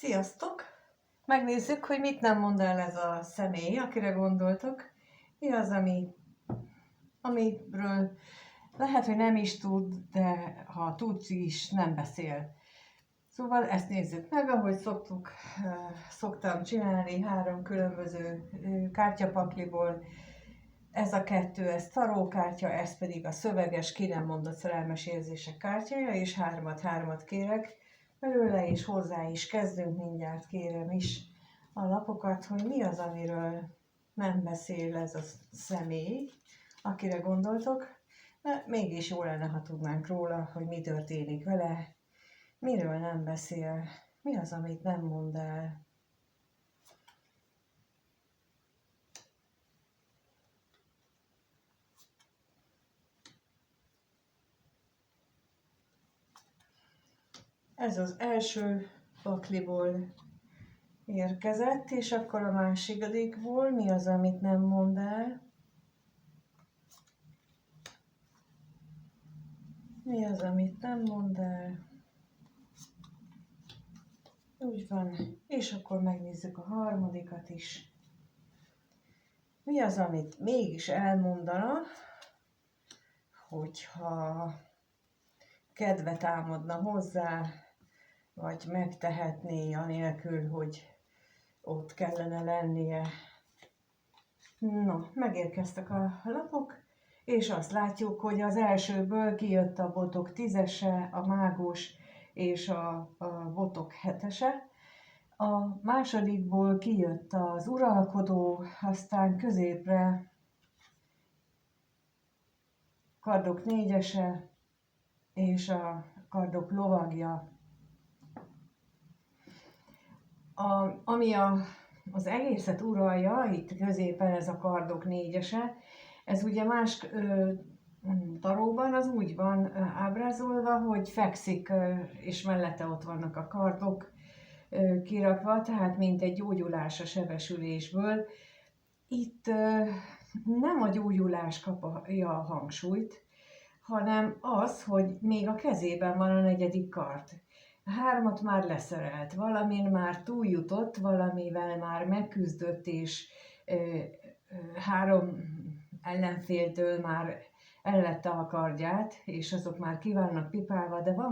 Sziasztok! Megnézzük, hogy mit nem mond el ez a személy, akire gondoltok. Mi az, amiről lehet, hogy nem is tud, de ha tud is, nem beszél. Szóval ezt nézzük meg, ahogy szoktam csinálni 3 különböző kártyapakliból. Ez a 2, ez tarókártya, ez pedig a szöveges, ki nem mondott szerelmes érzések kártyája, és 3-3 kérek belőle, és hozzá is kezdünk mindjárt, kérem is a lapokat, hogy mi az, amiről nem beszél ez a személy, akire gondoltok, de mégis jó lenne, ha tudnánk róla, hogy mi történik vele, miről nem beszél, mi az, amit nem mond el. Ez az első pakliból érkezett, és akkor a másikadikból mi az, amit nem mond el? Mi az, amit nem mond el? Úgy van. És akkor megnézzük a harmadikat is. Mi az, amit mégis elmondana, hogyha kedve támadna hozzá, vagy megtehetné anélkül, hogy ott kellene lennie. No, megérkeztek a lapok, és azt látjuk, hogy az elsőből kijött a botok 10-ese, a mágus és a botok 7-ese. A másodikból kijött az uralkodó, aztán középre kardok 4-ese és a kardok lovagja. Ami az egészet uralja, itt középen ez a kardok 4-ese, ez ugye más taróban az úgy van ábrázolva, hogy fekszik, és mellette ott vannak a kardok kirakva, tehát mint egy gyógyulás a sebesülésből. Itt nem a gyógyulás kapja a hangsúlyt, hanem az, hogy még a kezében van a 4. kard. 3-at már leszerelt, valamin már túljutott, valamivel már megküzdött, és 3 ellenféltől már ellette a kardját, és azok már ki vannak pipálva, de van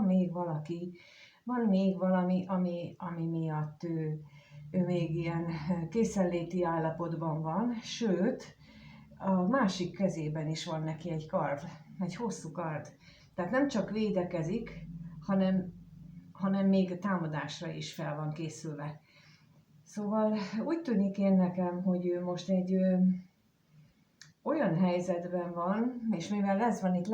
még valami, ami miatt ő még ilyen készenléti állapotban van, sőt, a másik kezében is van neki egy kard, egy hosszú kard. Tehát nem csak védekezik, hanem még támadásra is fel van készülve. Szóval úgy tűnik nekem, hogy ő most egy olyan helyzetben van, és mivel ez van itt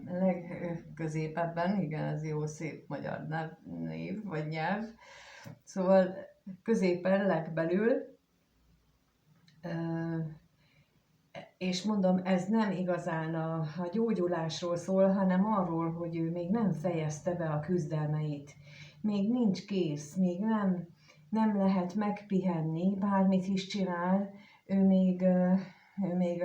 legközépebben, igen, ez jó szép magyar név vagy nyelv, szóval középen, legbelül, és mondom, ez nem igazán a gyógyulásról szól, hanem arról, hogy ő még nem fejezte be a küzdelmeit. Még nincs kész, még nem lehet megpihenni, bármit is csinál, ő még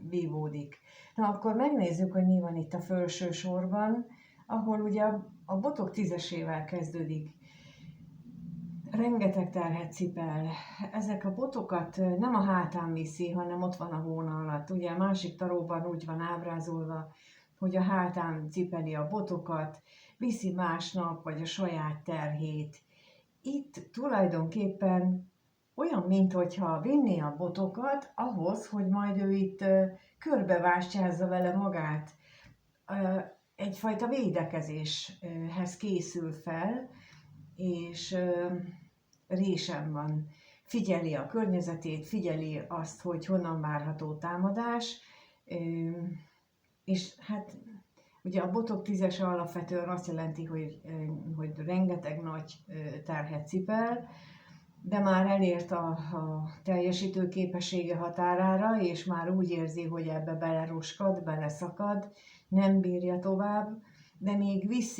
vívódik. Na akkor megnézzük, hogy mi van itt a felső sorban, ahol ugye a botok 10-esével kezdődik. Rengeteg terhet cipel. Ezek a botokat nem a hátán viszi, hanem ott van a hóna alatt. Ugye a másik taróban úgy van ábrázolva, hogy a hátán cipeli a botokat, viszi másnap, vagy a saját terhét. Itt tulajdonképpen olyan, minthogyha vinné a botokat ahhoz, hogy majd ő itt körbevástyázza vele magát. Egyfajta védekezéshez készül fel, és résem van. Figyeli a környezetét, figyeli azt, hogy honnan várható támadás, és hát ugye a botok 10-ese alapvetően azt jelenti, hogy rengeteg nagy terhet cipel, de már elért a teljesítő képessége határára, és már úgy érzi, hogy ebbe beleroskad, beleszakad, nem bírja tovább, de még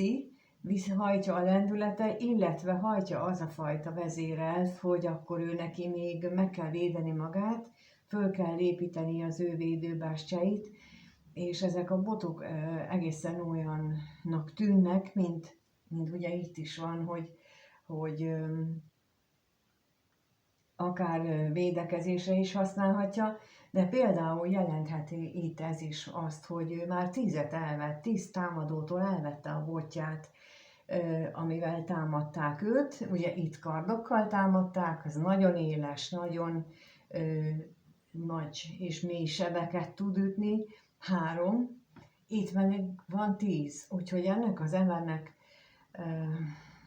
hajtja a lendülete, illetve hajtja az a fajta vezérelv, hogy akkor ő neki még meg kell védeni magát, föl kell építeni az ő védőbástyáit, és ezek a botok egészen olyannak tűnnek, mint ugye itt is van, hogy akár védekezésre is használhatja, de például jelentheti itt ez is azt, hogy ő már 10 támadótól elvette a botját, amivel támadták őt. Ugye itt kardokkal támadták, az nagyon éles, nagyon nagy és mély sebeket tud ütni, 3, itt van 10, úgyhogy ennek az embernek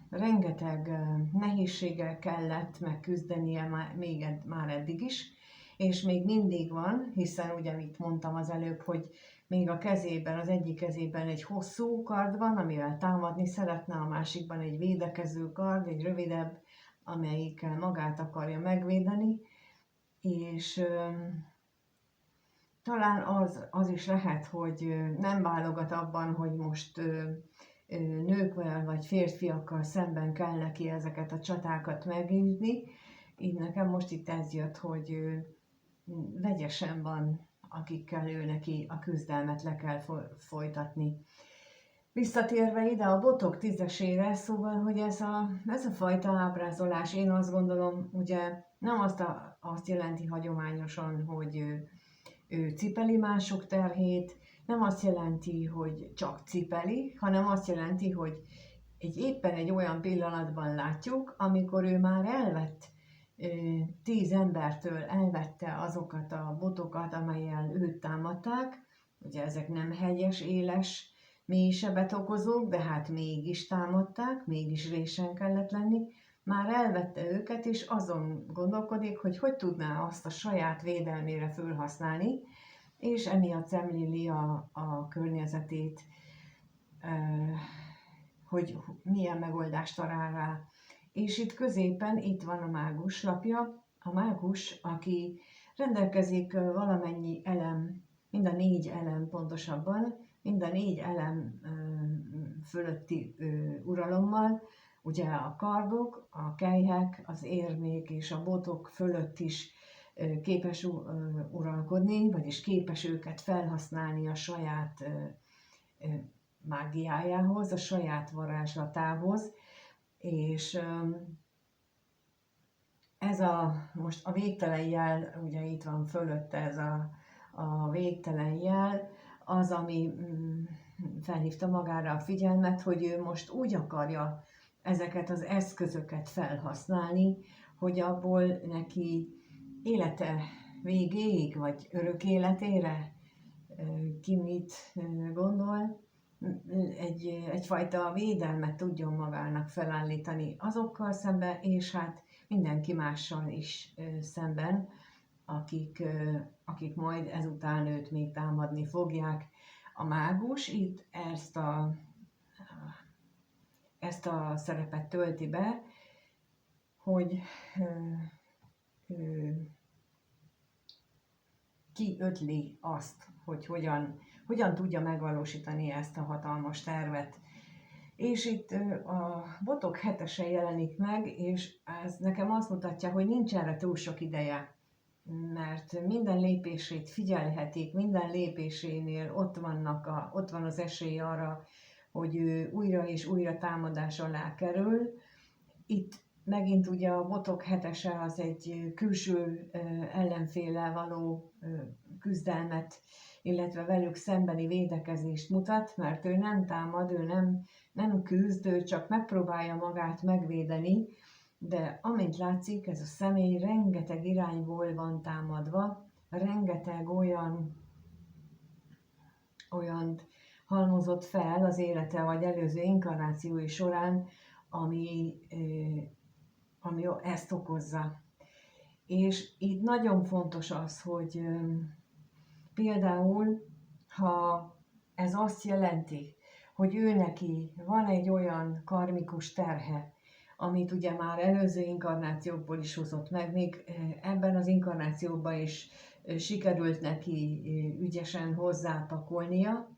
rengeteg nehézséggel kellett megküzdenie már eddig is, és még mindig van, hiszen ugye, amit mondtam az előbb, hogy még a kezében, az egyik kezében egy hosszú kard van, amivel támadni szeretne, a másikban egy védekező kard, egy rövidebb, amelyikkel magát akarja megvédeni, és talán az is lehet, hogy nem válogat abban, hogy most nőkkel vagy férfiakkal szemben kell neki ezeket a csatákat megnyitni. Így nekem most itt ez jött, hogy vegyesen van, akikkel ő neki a küzdelmet le kell folytatni. Visszatérve ide a botok 10-esére, szóval, hogy ez a fajta ábrázolás, én azt gondolom, ugye nem azt jelenti hagyományosan, hogy ő cipeli mások terhét, nem azt jelenti, hogy csak cipeli, hanem azt jelenti, hogy éppen egy olyan pillanatban látjuk, amikor ő már elvett 10 embertől, elvette azokat a botokat, amellyel őt támadták. Ugye ezek nem hegyes, éles, mély sebet okozók, de hát mégis támadták, mégis résen kellett lenni. Már elvette őket, és azon gondolkodik, hogy tudná azt a saját védelmére felhasználni, és emiatt szemléli a környezetét, hogy milyen megoldást talál rá. És itt középen itt van a mágus lapja, a mágus, aki rendelkezik valamennyi elem, mind a 4 elem pontosabban, mind a 4 elem fölötti uralommal, ugye a kardok, a kelyhek, az érmék és a botok fölött is képes uralkodni, vagyis képes őket felhasználni a saját mágiájához, a saját varázslatához, és ez most a végtelen jel, ugye itt van fölötte ez a végtelen jel, az, ami felhívta magára a figyelmet, hogy ő most úgy akarja ezeket az eszközöket felhasználni, hogy abból neki élete végéig, vagy örök életére, ki mit gondol, egyfajta védelmet tudjon magának felállítani azokkal szemben, és hát mindenki mással is szemben, akik majd ezután őt még támadni fogják. A mágus itt ezt a szerepet tölti be, hogy kiötli azt, hogy hogyan tudja megvalósítani ezt a hatalmas tervet. És itt a botok 7-ese jelenik meg, és ez nekem azt mutatja, hogy nincs erre túl sok ideje, mert minden lépését figyelhetik, minden lépésénél ott van az esély arra, hogy ő újra és újra támadás alá kerül. Itt megint ugye a botok 7-ese az egy külső ellenféllel való küzdelmet, illetve velük szembeni védekezést mutat, mert ő nem támad, ő nem küzd, ő csak megpróbálja magát megvédeni, de amint látszik, ez a személy rengeteg irányból van támadva, rengeteg olyan halmozott fel az élete vagy előző inkarnációi során, ami ezt okozza. És itt nagyon fontos az, hogy például, ha ez azt jelenti, hogy ő neki van egy olyan karmikus terhe, amit ugye már előző inkarnációkból is hozott meg, még ebben az inkarnációban is sikerült neki ügyesen hozzápakolnia,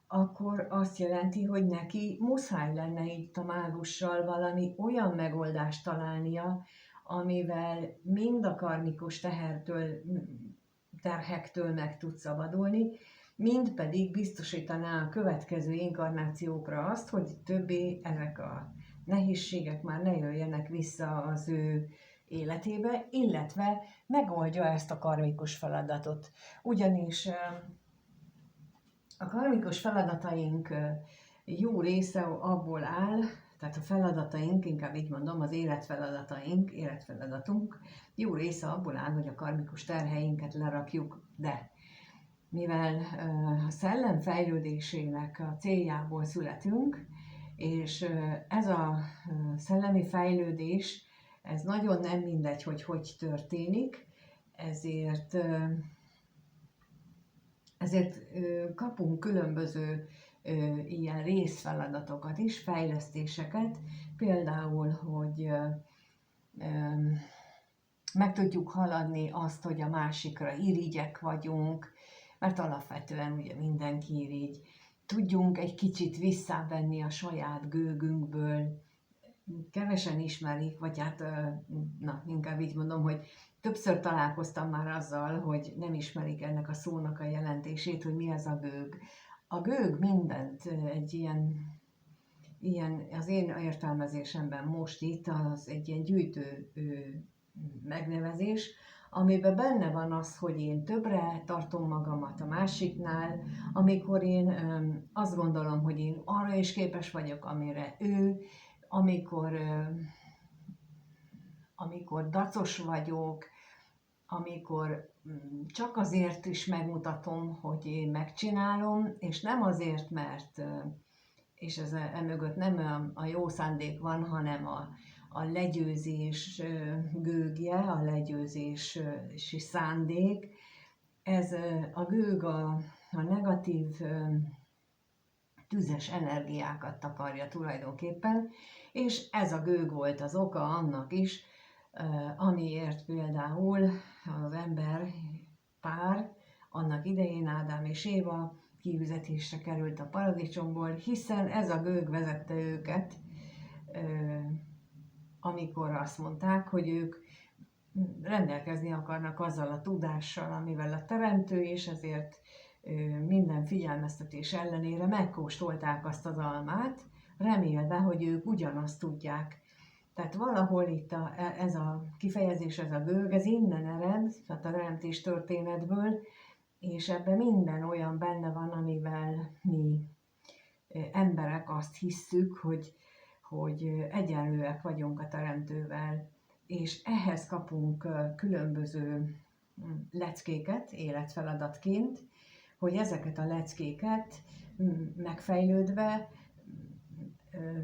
akkor azt jelenti, hogy neki muszáj lenne itt a mágussal valami olyan megoldást találnia, amivel mind a karmikus terhektől meg tud szabadulni, mind pedig biztosítaná a következő inkarnációkra azt, hogy többé ezek a nehézségek már ne jöjjenek vissza az ő életébe, illetve megoldja ezt a karmikus feladatot. Ugyanis a karmikus feladataink jó része abból áll, tehát a feladataink, inkább így mondom, az életfeladatunk jó része abból áll, hogy a karmikus terheinket lerakjuk, de mivel a szellem fejlődésének a céljából születünk, és ez a szellemi fejlődés, ez nagyon nem mindegy, hogy történik, ezért kapunk különböző ilyen részfeladatokat is, fejlesztéseket, például, hogy meg tudjuk haladni azt, hogy a másikra irigyek vagyunk, mert alapvetően ugye mindenki irigy. Tudjunk egy kicsit visszavenni a saját gőgünkből, kevesen ismerik, vagy hát, inkább így mondom, hogy többször találkoztam már azzal, hogy nem ismerik ennek a szónak a jelentését, hogy mi az a gőg. A gőg mindent egy ilyen az én értelmezésemben most itt az egy ilyen gyűjtő megnevezés, amiben benne van az, hogy én többre tartom magamat a másiknál, amikor én azt gondolom, hogy én arra is képes vagyok, amire ő, amikor dacos vagyok, amikor csak azért is megmutatom, hogy én megcsinálom, és nem azért, mert, és ez emögött nem a jó szándék van, hanem a legyőzés gőgje, a legyőzési szándék. Ez a gőg a negatív tüzes energiákat takarja tulajdonképpen, és ez a gőg volt az oka annak is, amiért például az ember pár annak idején Ádám és Éva kiüzetésre került a paradicsomból, hiszen ez a gőg vezette őket, amikor azt mondták, hogy ők rendelkezni akarnak azzal a tudással, amivel a teremtő, és ezért minden figyelmeztetés ellenére megkóstolták azt az almát, remélve, hogy ők ugyanazt tudják. Tehát valahol itt ez a kifejezés, ez a gőg, ez innen ered, tehát a teremtés történetből, és ebben minden olyan benne van, amivel mi emberek azt hisszük, hogy egyenlőek vagyunk a teremtővel, és ehhez kapunk különböző leckéket életfeladatként, hogy ezeket a leckéket megfejlődve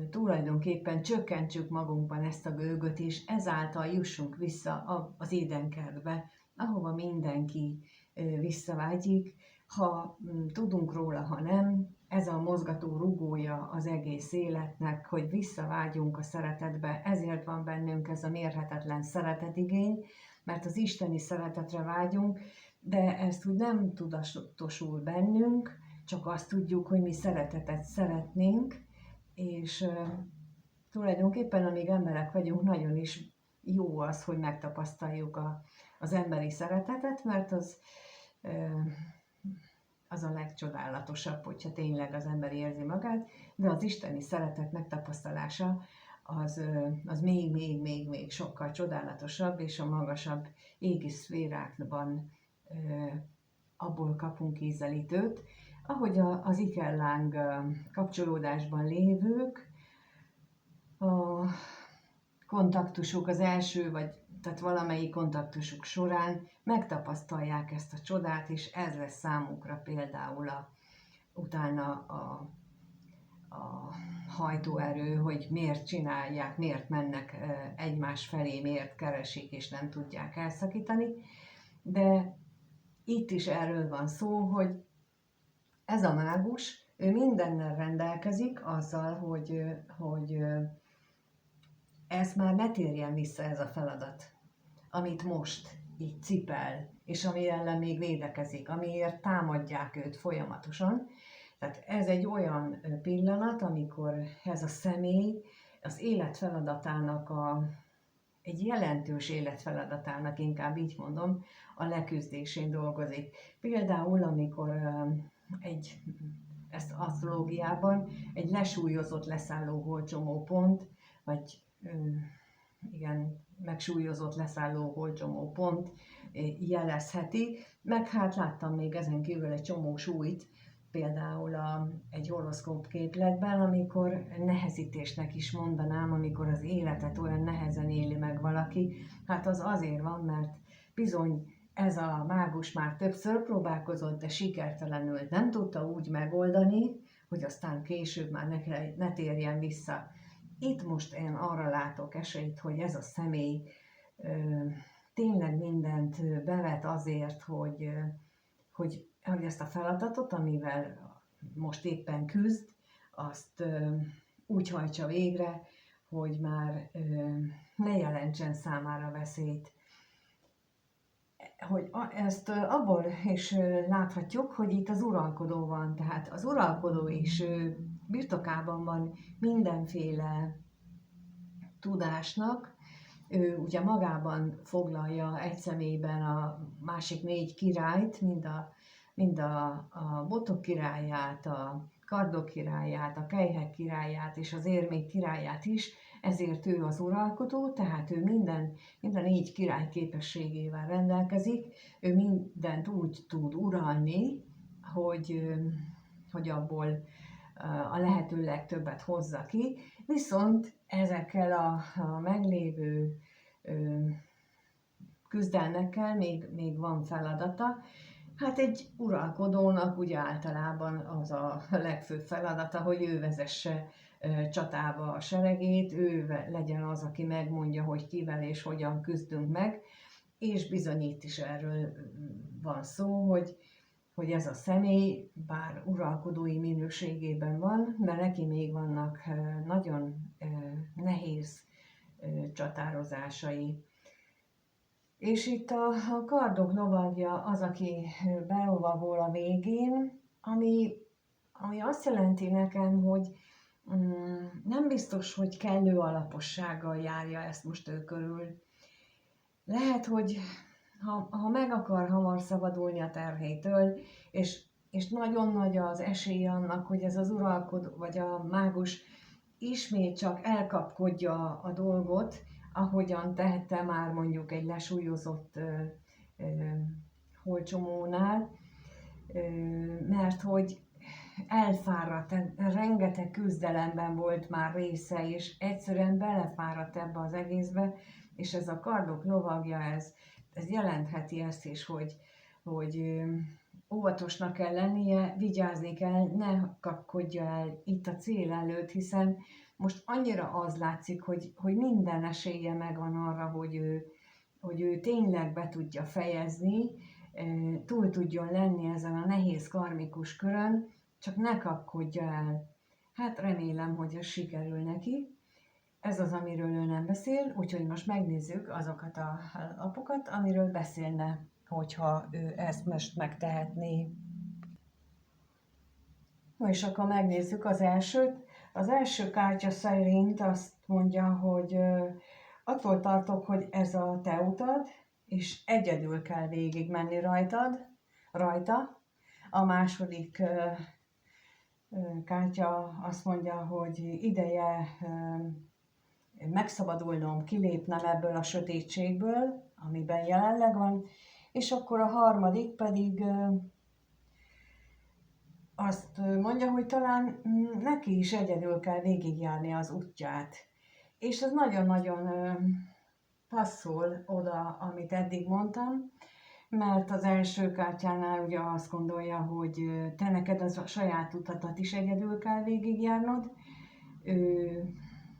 tulajdonképpen csökkentsük magunkban ezt a gőgöt, és ezáltal jussunk vissza az édenkertbe, ahova mindenki visszavágyik, ha tudunk róla, ha nem. Ez a mozgató rugója az egész életnek, hogy visszavágyunk a szeretetbe, ezért van bennünk ez a mérhetetlen szeretetigény, mert az isteni szeretetre vágyunk, de ezt úgy nem tudatosul bennünk, csak azt tudjuk, hogy mi szeretetet szeretnénk, és tulajdonképpen, amíg emberek vagyunk, nagyon is jó az, hogy megtapasztaljuk az emberi szeretetet, mert az a legcsodálatosabb, hogyha tényleg az ember érzi magát, de az isteni szeretet megtapasztalása az még sokkal csodálatosabb, és a magasabb égi szférákban abból kapunk ízelítőt, ahogy az ikerláng kapcsolódásban lévők, a kontaktusuk az első, vagy tehát valamelyik kontaktusuk során megtapasztalják ezt a csodát, és ez lesz számukra például utána a hajtóerő, hogy miért csinálják, miért mennek egymás felé, miért keresik, és nem tudják elszakítani. De itt is erről van szó, hogy ez a mágus, ő mindennel rendelkezik azzal, hogy ez már ne térjen vissza ez a feladat, amit most így cipel, és ami ellen még védekezik, amiért támadják őt folyamatosan. Tehát ez egy olyan pillanat, amikor ez a személy az életfeladatának, egy jelentős életfeladatának, inkább így mondom, a leküzdésén dolgozik. Például, amikor ezt asztrológiában egy lesúlyozott leszálló holdcsomópont, igen, megsúlyozott leszálló holcsomó pont jelezheti, meg hát láttam még ezen kívül egy csomó súlyt, például egy horoszkóp képletben, amikor nehezítésnek is mondanám, amikor az életet olyan nehezen éli meg valaki, hát az azért van, mert bizony ez a mágus már többször próbálkozott, de sikertelenül nem tudta úgy megoldani, hogy aztán később már ne térjen vissza. Itt most én arra látok esélyt, hogy ez a személy tényleg mindent bevet azért, hogy ezt a feladatot, amivel most éppen küzd, azt úgy hajtsa végre, hogy már ne jelentsen számára veszélyt. Hogy ezt abból is láthatjuk, hogy itt az uralkodó van, tehát az uralkodó is birtokában van mindenféle tudásnak, ő ugye magában foglalja egy személyben a másik 4 királyt, mind a botok királyát, a kardok királyát, a kelyhek királyát és az érmék királyát is, ezért ő az uralkodó, tehát ő minden 4 király képességével rendelkezik, ő mindent úgy tud uralni, hogy abból a lehető legtöbbet hozza ki, viszont ezekkel a meglévő küzdelmekkel még van feladata. Hát egy uralkodónak ugye általában az a legfőbb feladata, hogy ő vezesse csatába a seregét, ő legyen az, aki megmondja, hogy kivel és hogyan küzdünk meg, és bizony itt is erről van szó, hogy ez a személy, bár uralkodói minőségében van, de neki még vannak nagyon nehéz csatározásai. És itt a kardok lovagja az, aki belovagol a végén, ami azt jelenti nekem, hogy nem biztos, hogy kellő alapossággal járja ezt most ő körül. Lehet, hogy ha meg akar hamar szabadulni a terhétől, és nagyon nagy az esély annak, hogy ez az uralkodó vagy a mágus ismét csak elkapkodja a dolgot, ahogyan tehette már mondjuk egy lesúlyozott holcsomónál, mert hogy elfáradt, rengeteg küzdelemben volt már része, és egyszerűen belefáradt ebbe az egészbe, és ez a kardok lovagja, ez jelentheti ezt is, hogy óvatosnak kell lennie, vigyázni kell, ne kapkodja el itt a cél előtt, hiszen most annyira az látszik, hogy minden esélye megvan arra, hogy ő tényleg be tudja fejezni, túl tudjon lenni ezen a nehéz karmikus körön, csak ne kapkodja el. Hát remélem, hogy ez sikerül neki. Ez az, amiről ő nem beszél, úgyhogy most megnézzük azokat a lapokat, amiről beszélne, hogyha ő ezt most megtehetné. Na és akkor megnézzük az elsőt. Az első kártya szerint azt mondja, hogy attól tartok, hogy ez a te utad, és egyedül kell végigmenni rajta. A második kártya azt mondja, hogy ideje megszabadulnom, kilépnem ebből a sötétségből, amiben jelenleg van, és akkor a harmadik pedig azt mondja, hogy talán neki is egyedül kell végigjárni az útját. És ez nagyon-nagyon passzol oda, amit eddig mondtam, mert az első kártyánál ugye azt gondolja, hogy te neked a saját utadat is egyedül kell végigjárnod, ő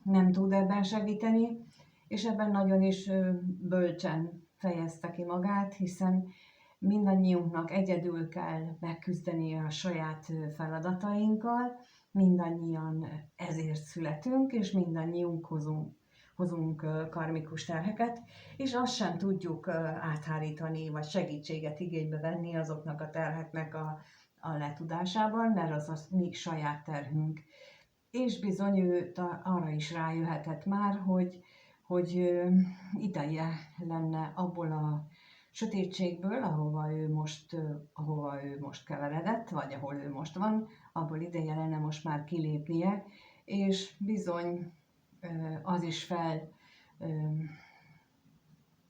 nem tud ebben segíteni, és ebben nagyon is bölcsen fejezte ki magát, hiszen mindannyiunknak egyedül kell megküzdenie a saját feladatainkkal, mindannyian ezért születünk, és mindannyiunk hozunk karmikus terheket, és azt sem tudjuk áthárítani, vagy segítséget igénybe venni azoknak a terheknek a letudásában, mert az a mi saját terhünk. És bizony ő arra is rájöhetett már, hogy ideje lenne abból a sötétségből, ahova ő most keveredett, vagy ahol ő most van, abból ideje lenne most már kilépnie, és bizony az is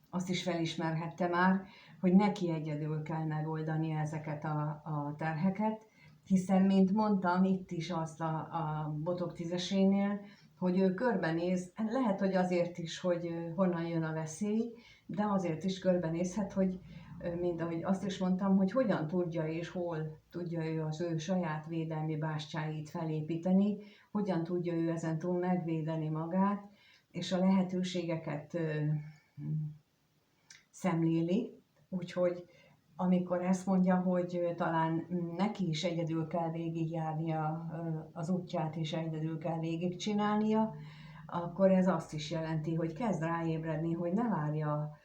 azt is felismerhette már, hogy neki egyedül kell megoldani ezeket a terheket, hiszen, mint mondtam, itt is azt a Botok tízesénél, hogy ő körbenéz, lehet, hogy azért is, hogy honnan jön a veszély, de azért is körbenézhet, hogy mint ahogy azt is mondtam, hogy hogyan tudja és hol tudja ő az ő saját védelmi bástyáit felépíteni, hogyan tudja ő ezentúl megvédeni magát, és a lehetőségeket szemléli, úgyhogy amikor ezt mondja, hogy talán neki is egyedül kell végigjárnia az útját, és egyedül kell végigcsinálnia, akkor ez azt is jelenti, hogy kezd ráébredni, hogy ne várja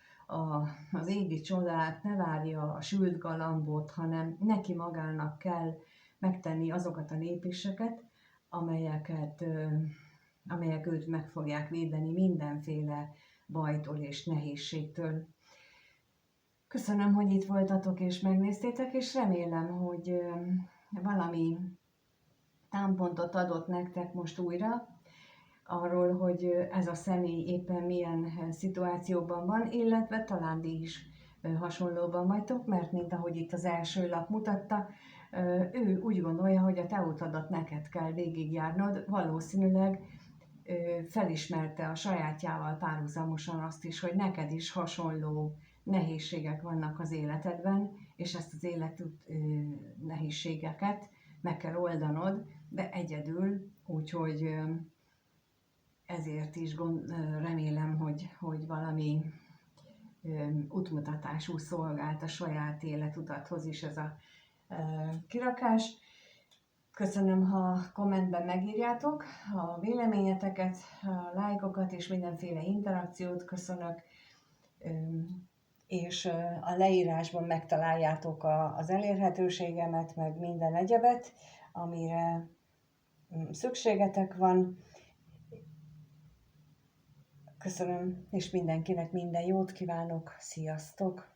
az égi csodát, ne várja a sült galambot, hanem neki magának kell megtenni azokat a lépéseket, amelyek őt meg fogják védeni mindenféle bajtól és nehézségtől. Köszönöm, hogy itt voltatok és megnéztétek, és remélem, hogy valami támpontot adott nektek most újra, arról, hogy ez a személy éppen milyen szituációban van, illetve talán ti is hasonlóban vagytok, mert mint ahogy itt az első lap mutatta, ő úgy gondolja, hogy a te utadat neked kell végigjárnod, valószínűleg felismerte a sajátjával párhuzamosan azt is, hogy neked is hasonló nehézségek vannak az életedben, és ezt az életút nehézségeket meg kell oldanod, de egyedül, úgyhogy ezért is remélem, hogy valami útmutatású szolgált a saját életutathoz is ez a kirakás. Köszönöm, ha kommentben megírjátok a véleményeteket, a lájkokat és mindenféle interakciót köszönök, és a leírásban megtaláljátok az elérhetőségemet, meg minden egyebet, amire szükségetek van. Köszönöm, és mindenkinek minden jót kívánok, sziasztok!